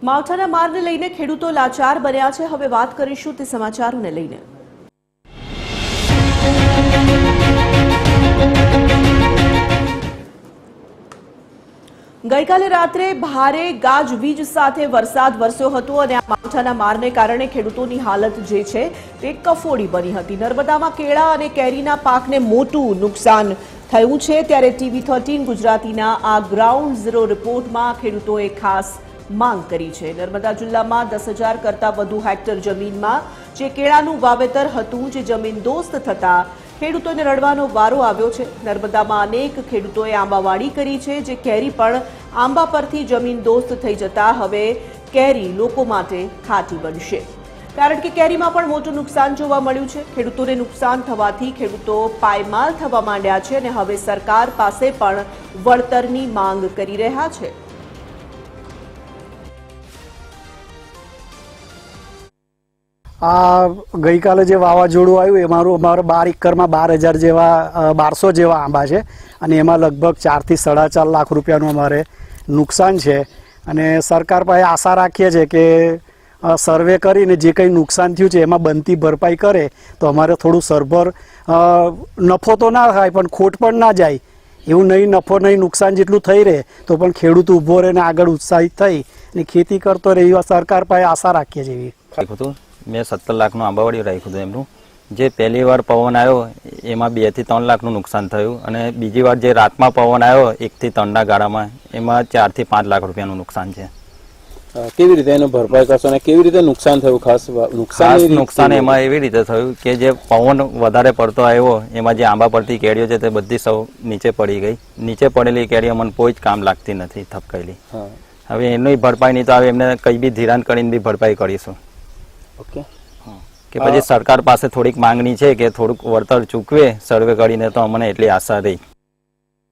માવઠાના મારને લઈને ખેડૂતો લાચાર બન્યા છે। હવે વાત કરીશું તે સમાચારોને લઈને। ગઈકાલે રાત્રે ભારે ગાજવીજ સાથે વરસાદ વરસ્યો હતો અને આ માવઠાના મારને કારણે ખેડૂતોની હાલત જે છે તે કફોડી બની હતી। નર્મદામાં કેળા અને કેરીના પાકને મોટું નુકસાન થયું છે, ત્યારે TV13 ગુજરાતીના આ ગ્રાઉન્ડ ઝીરો રિપોર્ટમાં ખેડૂતોએ ખાસ માંગ કરી છે। નર્મદા જિલ્લામાં 10,000 કરતાં વધુ હેક્ટર જમીનમાં જે કેળાનું વાવેતર હતું, જે જમીન દોસ્ત થતા ખેડૂતોને રડવાનો વારો આવ્યો છે। નર્મદામાં અનેક ખેડૂતોએ આંબાવાડી કરી છે, જે કેરી પણ આંબા પરથી જમીન દોસ્ત થઈ જતા હવે કેરી લોકો માટે ખાટી બનશે, કારણ કે કેરીમાં પણ મોટું નુકસાન જોવા મળ્યું છે। ખેડૂતોને નુકસાન થવાથી ખેડૂતો પાયમાલ થવા માંડ્યા છે અને હવે સરકાર પાસે પણ વળતરની માંગ કરી રહ્યા છે। આ ગઈકાલે જે વાવાઝોડું આવ્યું અમારા 12 એકરમાં 12,000 જેવા 1200 જેવા આંબા છે અને એમાં લગભગ 4 થી 4.5 લાખ રૂપિયાનું અમારે નુકસાન છે અને સરકાર પાસે આશા રાખીએ છીએ કે સર્વે કરીને જે કંઈ નુકસાન થયું છે એમાં બનતી ભરપાઈ કરે તો અમારે થોડું સરભર નફો તો ના થાય પણ ખોટ પણ ના જાય, એવું નહીં નફો નહીં નુકસાન જેટલું થઈ રહે તો પણ ખેડૂત ઊભો રહે ને આગળ ઉત્સાહિત થઈ અને ખેતી કરતો રહે એવા સરકાર પાસે આશા રાખીએ છીએ। મેં 17 લાખનું આંબાવાડી રાખ્યું હતું એમનું। જે પહેલી વાર પવન આવ્યો એમાં 2 થી 3 લાખનું નુકસાન થયું અને બીજી વાર જે રાતમાં પવન આવ્યો 1 થી 3ના ગાળામાં એમાં 4 થી 5 લાખ રૂપિયાનું નુકસાન છે। કેવી રીતે એનો ભરપાઈ કરશો અને કેવી રીતે નુકસાન થયું? ખાસ નુકસાન એમાં એવી રીતે થયું કે જે પવન વધારે પડતો આવ્યો એમાં જે આંબા પડતી કેરીઓ છે તે બધી સૌ નીચે પડી ગઈ। નીચે પડેલી કેરીઓ મને કોઈ જ કામ લાગતી નથી, થપકાયેલી। હવે એની ભરપાઈ નહીં તો હવે એમને કંઈ બી ધિરાણ કરીને બી ભરપાઈ કરીશું। ઓકે, કે પછી સરકાર પાસે થોડીક માંગણી છે કે થોડુંક વળતર ચૂકવે સર્વે કરીને, તો અમને એટલી આશા રહી।